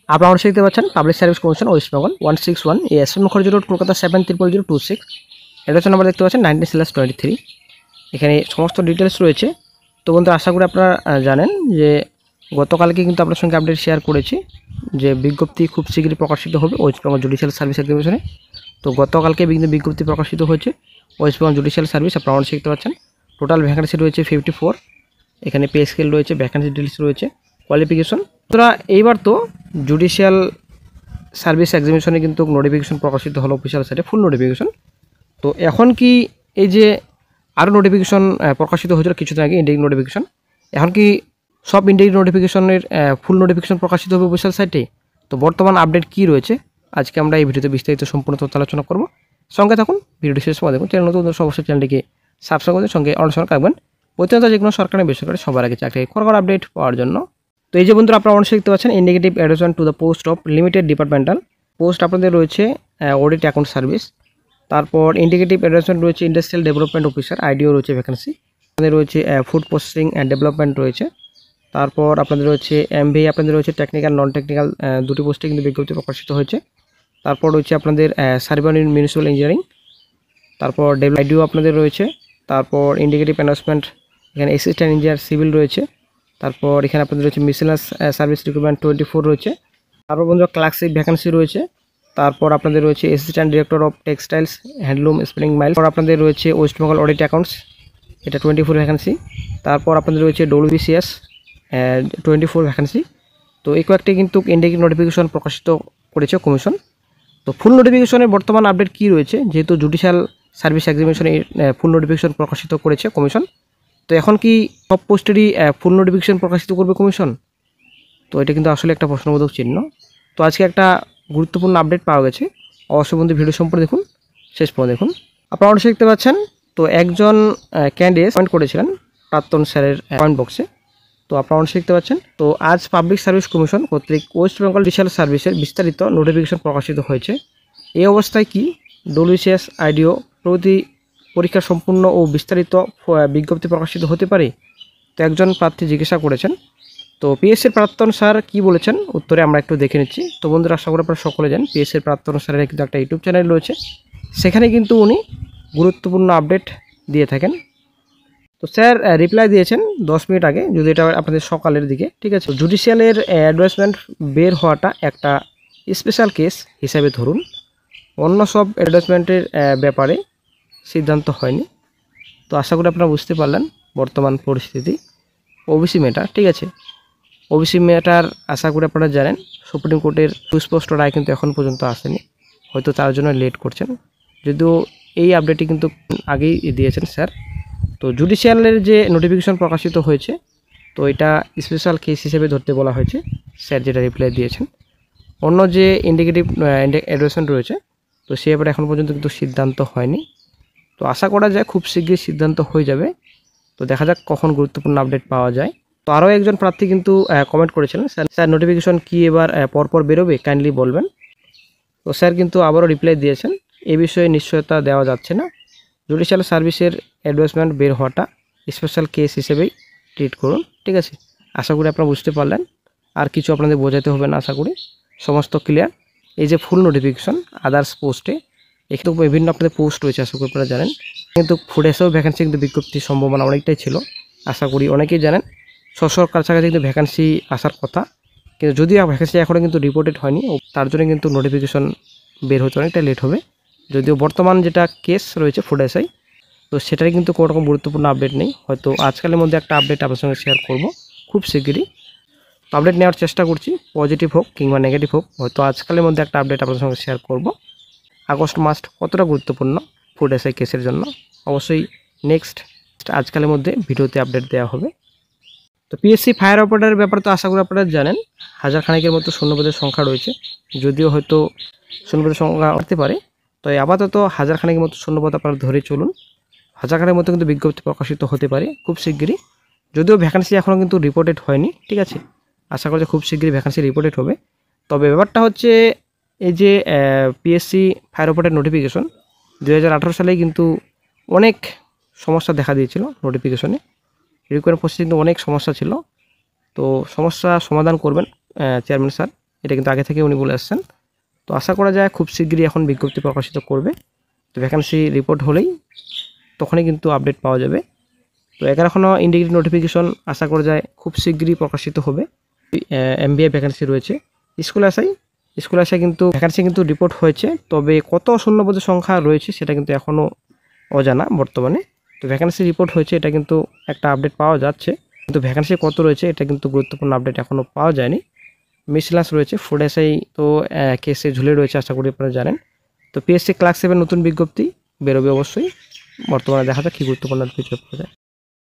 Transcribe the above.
আপনারা অবশ্যই দেখতে পাচ্ছেন public service commission West Bengal 161 SM Mukherjee road Kolkata 70026। Address number দেখতে পাচ্ছেন 19/23। এখানে সমস্ত ডিটেলস রয়েছে। তো বন্ধুরা আশা করি আপনারা জানেন যে গতকালকে কিন্তু আপনার সঙ্গে আপডেট শেয়ার করেছি যে বিজ্ঞপ্তি খুব শীঘ্রই প্রকাশিত হবে ওয়েস্ট বেঙ্গল জুডিশিয়াল সার্ভিস এক্সামিনেশনে। তো গতকালকে কিন্তু বিজ্ঞপ্তি প্রকাশিত হয়েছে ওয়েস্ট বেঙ্গল জুডিশিয়াল সার্ভিস। আপনারা অবশ্যই দেখতে পাচ্ছেন টোটাল ভ্যাকেন্সি রয়েছে 54। এখানে পে স্কেল রয়েছে, ভ্যাকেন্সি ডিটেলস রয়েছে, কোয়ালিফিকেশন। তোরা এইবার তো জুডিশিয়াল সার্ভিস এক্সামিনেশনে কিন্তু নোটিফিকেশন প্রকাশিত হলো অফিসিয়াল সাইটে, ফুল নোটিফিকেশন। তো এখন কি এই যে আরও নোটিফিকেশন প্রকাশিত হয়েছিল কিছুদিন আগে ইন্ডিক নোটিফিকেশন, এখন কি সব ইন্ডিক নোটিফিকেশনের ফুল নোটিফিকেশন প্রকাশিত হবে অফিসিয়াল সাইটে? তো বর্তমান আপডেট কী রয়েছে আজকে আমরা এই ভিডিওতে বিস্তারিত সম্পূর্ণ তথ্য আলোচনা করব। সঙ্গে থাকুন, ভিডিওটি শেষ সময় দেখুন। চ্যানেল নতুন অবশ্যই চ্যানেলটিকে সাবস্ক্রাইব করুন, সঙ্গে অনুসরণ রাখবেন প্রতিনিয়ত যে কোনো সরকারি বেসরকারি সবার আগে চাকরি খবর আপডেট পাওয়ার জন্য। তো এই যে বন্ধুরা আপনারা অবশ্যই দেখতে পাচ্ছেন indicative admission to the post of limited departmental post আপনাদের রয়েছে অডিট অ্যাকাউন্ট সার্ভিস। তারপর ইন্ডিকেটিভ অ্যাডমিশন রয়েছে ইন্ডাস্ট্রিয়াল ডেভেলপমেন্ট অফিসার আইডিও রয়েছে ভ্যাকেন্সি। আপনাদের রয়েছে ফুড প্রসেসিং অ্যান্ড ডেভেলপমেন্ট রয়েছে। তারপর আপনাদের রয়েছে এমবিএ, আপনাদের রয়েছে টেকনিক্যাল নন টেকনিক্যাল দুটি পোস্টে কিন্তু বিজ্ঞপ্তি প্রকাশিত হয়েছে। তারপর রয়েছে আপনাদের সার্ভে মিউনিসিপ্যাল ইঞ্জিনিয়ারিং। তারপর আইডিও আপনাদের রয়েছে। তারপর ইন্ডিকেটিভ অ্যানাউন্সমেন্ট এখানে অ্যাসিস্ট্যান্ট ইঞ্জিনিয়ার সিভিল রয়েছে। তারপর এখানে আপনাদের রয়েছে মিসেলাস সার্ভিস রিক্রুটমেন্ট 24 রয়েছে। তারপর বন্ধুরা ক্লার্কশিপ ভ্যাকেন্সি রয়েছে। তারপর আপনাদের রয়েছে assistant director of textiles handloom spinning mile. তারপর আপনাদের রয়েছে ওয়েস্ট বেঙ্গল অডিট অ্যাকাউন্টস, এটা 24 ভ্যাকেন্সি। তারপর আপনাদের রয়েছে ডব্লিউবিসিএস 24 ভ্যাকেন্সি। তো এই কয়েকটি কিন্তু ইন্ডিকেটিভ নোটিফিকেশন প্রকাশিত করেছে কমিশন। তো ফুল নোটিফিকেশনের বর্তমান আপডেট কী রয়েছে, যেহেতু জুডিশিয়াল সার্ভিস এক্সামিনেশনে ফুল নোটিফিকেশন প্রকাশিত করেছে কমিশন, তো এখন কি সব পোস্টেরই ফুল নোটিফিকেশন প্রকাশিত করবে কমিশন? তো এটা কিন্তু আসলে একটা প্রশ্নবোধক চিহ্ন। তো আজকে একটা গুরুত্বপূর্ণ আপডেট পাওয়া গেছে। অবশ্যই বন্ধু ভিডিও সম্পর্কে দেখুন, শেষ পর্যন্ত দেখুন। আপনারা অবশ্যই দেখতে পাচ্ছেন তো একজন ক্যান্ডিডেট পয়েন্ট করেছিলেন প্রাক্তন স্যারের পয়েন্ট বক্সে। তো আপনারা অবশ্যই দেখতে পাচ্ছেন তো আজ পাবলিক সার্ভিস কমিশন কর্তৃক ওয়েস্ট বেঙ্গল জুডিশিয়াল সার্ভিসের বিস্তারিত নোটিফিকেশন প্রকাশিত হয়েছে। এই অবস্থায় কি ডব্লিউবিসিএস আইডিও প্রতি পরীক্ষা সম্পূর্ণ ও বিস্তারিত বিজ্ঞপ্তি প্রকাশিত হতে পারে? তো একজন প্রার্থী জিজ্ঞাসা করেছেন। তো পিএসসির প্রাক্তন স্যার কি বলেছেন উত্তরে আমরা একটু দেখে নিচ্ছি। তো বন্ধুরা আশা করি আপনারা সকলে জানেন পিএসসির প্রাক্তন স্যারের কিন্তু একটা ইউটিউব চ্যানেল রয়েছে, সেখানে কিন্তু উনি গুরুত্বপূর্ণ আপডেট দিয়ে থাকেন। তো স্যার রিপ্লাই দিয়েছেন 10 মিনিট আগে, যদি এটা আপনাদের সকালের দিকে, ঠিক আছে। জুডিশিয়ালের অ্যাডভার্টাইজমেন্ট বের হওয়াটা একটা স্পেশাল কেস হিসাবে ধরুন, অন্য সব অ্যাডভার্টাইজমেন্টের ব্যাপারে সিদ্ধান্ত হয়নি। তো আশা করি আপনারা বুঝতে পারলেন বর্তমান পরিস্থিতি ওবিসি ম্যাটার, ঠিক আছে। ওবিসি ম্যাটার আশা করি আপনারা জানেন সুপ্রিম কোর্টের সুস্পষ্ট রায় কিন্তু এখন পর্যন্ত আসেনি, হয়তো তার জন্য লেট করছেন, যদিও এই আপডেটটি কিন্তু আগেই দিয়েছেন স্যার। তো জুডিশিয়ালের যে নোটিফিকেশন প্রকাশিত হয়েছে, তো এটা স্পেশাল কেস হিসেবে ধরতে বলা হয়েছে স্যার, যেটা রিপ্লাই দিয়েছেন। অন্য যে ইন্ডিকেটিভ অ্যাডভার্টাইজমেন্ট রয়েছে, তো সে ব্যাপারে এখন পর্যন্ত কিন্তু সিদ্ধান্ত হয়নি। তো আশা করা যায় খুব শীঘ্রই সিদ্ধান্ত হয়ে যাবে। তো দেখা যাক কখন গুরুত্বপূর্ণ আপডেট পাওয়া যায়। তো আরও একজন প্রার্থী কিন্তু কমেন্ট করেছিলেন, স্যার নোটিফিকেশন কি এবার পরপর বেরোবে, কাইন্ডলি বলবেন। তো স্যার কিন্তু আবারও রিপ্লাই দিয়েছেন, এ বিষয়ে নিশ্চয়তা দেওয়া যাচ্ছে না। জুডিশিয়াল সার্ভিসের অ্যাডভার্টাইজমেন্ট বের হওয়াটা স্পেশাল কেস হিসেবেই ট্রিট করুন, ঠিক আছে। আশা করি আপনারা বুঝতে পারলেন, আর কিছু আপনাদের বোঝাতে হবে না, আশা করি সমস্ত ক্লিয়ার। এই যে ফুল নোটিফিকেশন আদার্স পোস্টে, এখানে বিভিন্ন আপনাদের পোস্ট রয়েছে, আশা করি আপনারা জানেন। কিন্তু ফুডেসেও ভ্যাকেন্সি কিন্তু বিজ্ঞপ্তির সম্ভাবনা অনেকটাই ছিল, আশা করি অনেকেই জানেন। 600 কাছাকাছি কিন্তু ভ্যাকেন্সি আসার কথা, কিন্তু যদিও ভ্যাকেন্সি এখনও কিন্তু রিপোর্টেড হয়নি, তার জন্য কিন্তু নোটিফিকেশন বের হতে অনেকটা লেট হবে। যদিও বর্তমান যেটা কেস রয়েছে ফুডেসআই, তো সেটাই কিন্তু কোনো রকম গুরুত্বপূর্ণ আপডেট নেই। হয়তো আজকালের মধ্যে একটা আপডেট আপনার সঙ্গে শেয়ার করব খুব শীঘ্রই। তো আপডেট নেওয়ার চেষ্টা করছি, পজিটিভ হোক কিংবা নেগেটিভ হোক, হয়তো আজকালের মধ্যে একটা আপডেট আপনার সঙ্গে শেয়ার করব। আগস্ট মাস কতটা গুরুত্বপূর্ণ ফুডেসআই কেসের জন্য, অবশ্যই নেক্সট আজকালের মধ্যে ভিডিওতে আপডেট দেওয়া হবে। তো পিএসসি ফায়ার অপারেটরের ব্যাপারে তো আশা করি আপনারা জানেন, 1000 খানেকের মতো শূন্যপদের সংখ্যা রয়েছে, যদিও হয়তো শূন্যপদের সংখ্যা বাড়তে পারে। তো আপাতত 1000 খানেকের মতো শূন্যপদ আপনারা ধরে চলুন। 1000 খানেকের মতো কিন্তু বিজ্ঞপ্তি প্রকাশিত হতে পারে খুব শিগগিরই, যদিও ভ্যাকেন্সি এখনও কিন্তু রিপোর্টেড হয়নি, ঠিক আছে। আশা করি খুব শিগগিরই ভ্যাকেন্সি রিপোর্টেড হবে। তবে ব্যাপারটা হচ্ছে এই যে পিএসসি ফায়ার অপারেটর নোটিফিকেশন 2018 সালেই কিন্তু অনেক সমস্যা দেখা দিয়েছিল নোটিফিকেশনে, রিকোয়ারমেন্ট প্রসেসে কিন্তু অনেক সমস্যা ছিল। তো সমস্যা সমাধান করবেন চেয়ারম্যান স্যার, এটা কিন্তু আগে থেকে উনি বলে আসছেন। তো আশা করা যায় খুব শীঘ্রই এখন বিজ্ঞপ্তি প্রকাশিত করবে। তো ভ্যাকেন্সি রিপোর্ট হলেই তখনই কিন্তু আপডেট পাওয়া যাবে। তো এখনও ইন্ডিকেটেড নোটিফিকেশন আশা করা যায় খুব শীঘ্রই প্রকাশিত হবে। MBA ভ্যাকেন্সি রয়েছে। স্কুল আসায় কিন্তু ভ্যাকেন্সি কিন্তু রিপোর্ট হয়েছে, তবে কত শূন্যপদের সংখ্যা রয়েছে সেটা কিন্তু এখনও অজানা বর্তমানে। তো ভ্যাকেন্সি রিপোর্ট হয়েছে, এটা কিন্তু একটা আপডেট পাওয়া যাচ্ছে, কিন্তু ভ্যাকেন্সি কত রয়েছে এটা কিন্তু গুরুত্বপূর্ণ আপডেট এখনও পাওয়া যায়নি। মিসেলাস রয়েছে, ফুড এসআই তো কেসে ঝুলে রয়েছে, আশা করি আপনারা জানেন। তো PSC ক্লাস 7 নতুন বিজ্ঞপ্তি বেরোবে অবশ্যই। বর্তমানে দেখা যাক কী গুরুত্বপূর্ণ কিছু পাওয়া যায়।